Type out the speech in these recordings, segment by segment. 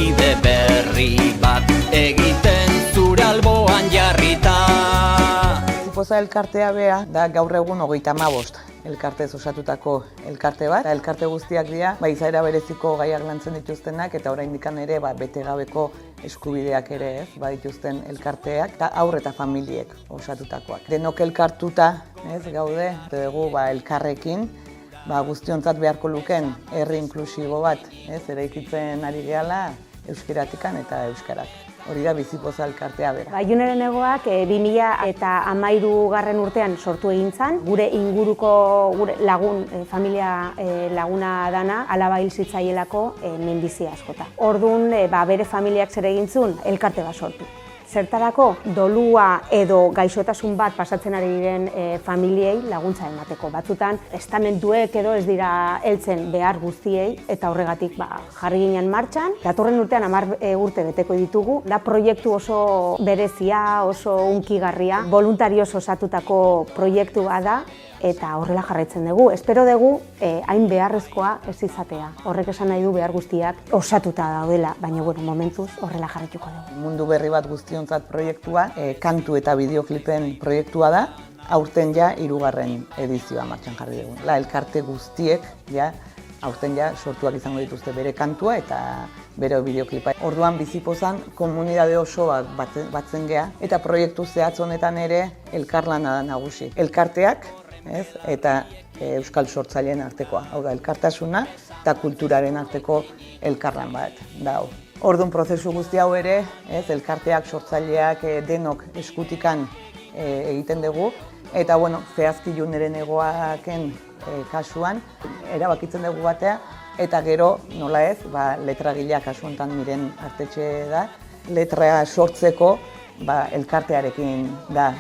bide berri bat egiten zure alboan jarrita. Bizipoza elkartea bea da gaur egun 35 elkartez osatutako elkarte bat. Elkarte guztiak dira izaera bereziko gaiak lantzen dituztenak eta oraindik ere bete gabeko eskubideak ere badituzten elkarteak eta haur eta familiek osatutakoak. Denok elkartuta gaude dugu elkarrekin guztiontzat beharko luken herri inklusibo bat eraikitzen ari gehala euskeratikan eta euskarak. Hori da Bizipoza elkartea bera. Juneren Egoak 2013 urtean sortu egin zen. Gure inguruko lagun, familia laguna dana, alaba hil zitzaielako minbizia askota. Orduan, bere familiak zer egin zuen, elkarte bat sortu. Zertarako dolua edo gaixotasun bat pasatzen ari diren familiei laguntza emateko. Batzutan, estamentuek edo ez dira heltzen behar guztiei eta horregatik jarri ginen martxan. Datorren urtean 10 urte beteko ditugu. Da proiektu oso berezia, oso hunkigarria, voluntarioz osatutako proiektua da eta horrela jarraitzen dugu. Espero dugu hain beharrezkoa ez izatea. Horrek esan nahi du behar guztiak osatuta daudela, baina momentuz horrela jarraituko dugu. Mundu berri bat guztiontzat proiektua, kantu eta bideoklipen proiektua da, aurten 3. edizioa martxan jarri dugu. Elkarte guztiek aurten sortuak izango dituzte bere kantua eta bere bideoklipa. Orduan Bizipozan komunitate oso batzen gea eta proiektu zehatz honetan ere elkarlana da nagusi. Elkarteak eta euskal sortzaileen artekoa. Hau da, elkartasuna eta kulturaren arteko elkarlan bat da. Orduan prozesu guzti hau ere, elkarteak, sortzaileak denok eskutikan egiten dugu. Eta, zehazki Juneren Egoaken kasuan, erabakitzen dugu batea, eta gero, nola ez, letragileak kasu honetan Miren Artetxe da, letra sortzeko elkartearekin da,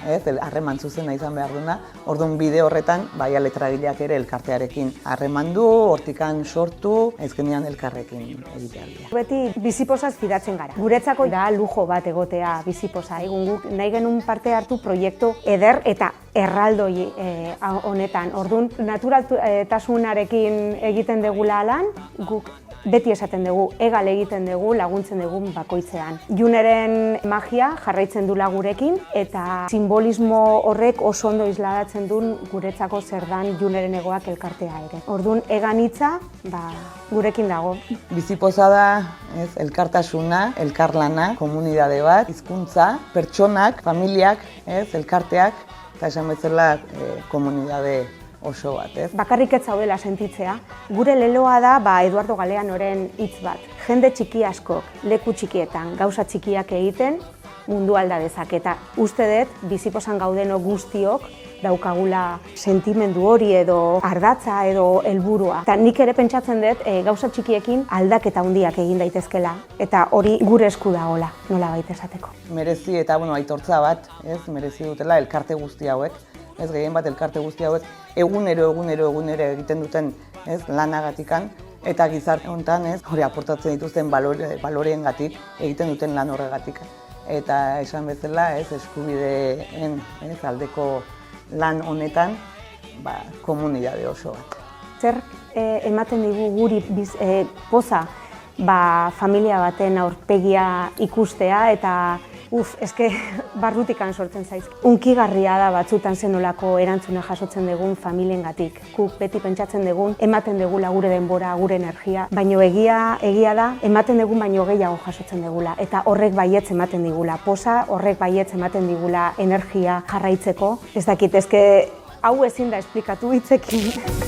harreman zuzena izan behar duna. Orduan bide horretan, letragileak ere elkartearekin harreman du, hortikan sortu, ezkenean elkarrekin egitea dira. Beti Bizipozaz fidatzen gara. Guretzako da lujo bat egotea Bizipoza. Guk nahi genuen parte hartu proiektu eder eta erraldoi honetan. Orduan, naturaltasunarekin egiten dugula lan, guk beti esaten dugu, egal egiten dugu, laguntzen dugu bakoitzean. Juneren magia jarraitzen dula gurekin eta simbolismo horrek oso ondo isladatzen duen guretzako zer dan Juneren Egoak elkartea ere. Orduan, egan hitza gurekin dago. Bizipoza da elkartasuna, elkarlana, komunitate bat, hizkuntza, pertsonak, familiak, elkarteak, eta esan bezala komunitate oso bat. Bakarrik ez zaudela sentitzea. Gure leloa da Eduardo Galeanoren hitz bat. Jende txiki askok, leku txikietan, gauza txikiak egiten, mundu alda dezaketa. Uste dut, Bizipozan gaudeno guztiok daukagula sentimendu hori edo ardatza edo helburua. Eta nik ere pentsatzen dut gauza txikiekin aldaketa handiak egin daitezkela. Eta hori gure esku dagoela, nola baita esateko. Merezi eta aitortza bat, merezi dutela elkarte guzti hauek. Gehien bat elkarte guzti hauek egunero egiten duten lanagatikan eta gizarte honetan hori aportatzen dituzten baloreengatik egiten duten lan horregatik. Eta esan bezala eskubideen aldeko lan honetan komunitate oso bat. Zer ematen digu guri poza familia baten aurpegia ikustea eta eske barrutikan sortzen zaiz. Hunkigarria da batzutan zenolako erantzuna jasotzen dugun familiengatik. Guk beti pentsatzen dugun, ematen dugula gure denbora, gure energia, baino egia da, ematen dugun baino gehiago jasotzen dugula. Eta horrek baietz ematen digula poza, horrek baietz ematen digula energia jarraitzeko. Ez dakit, eske hau ezin da esplikatu hitzekin.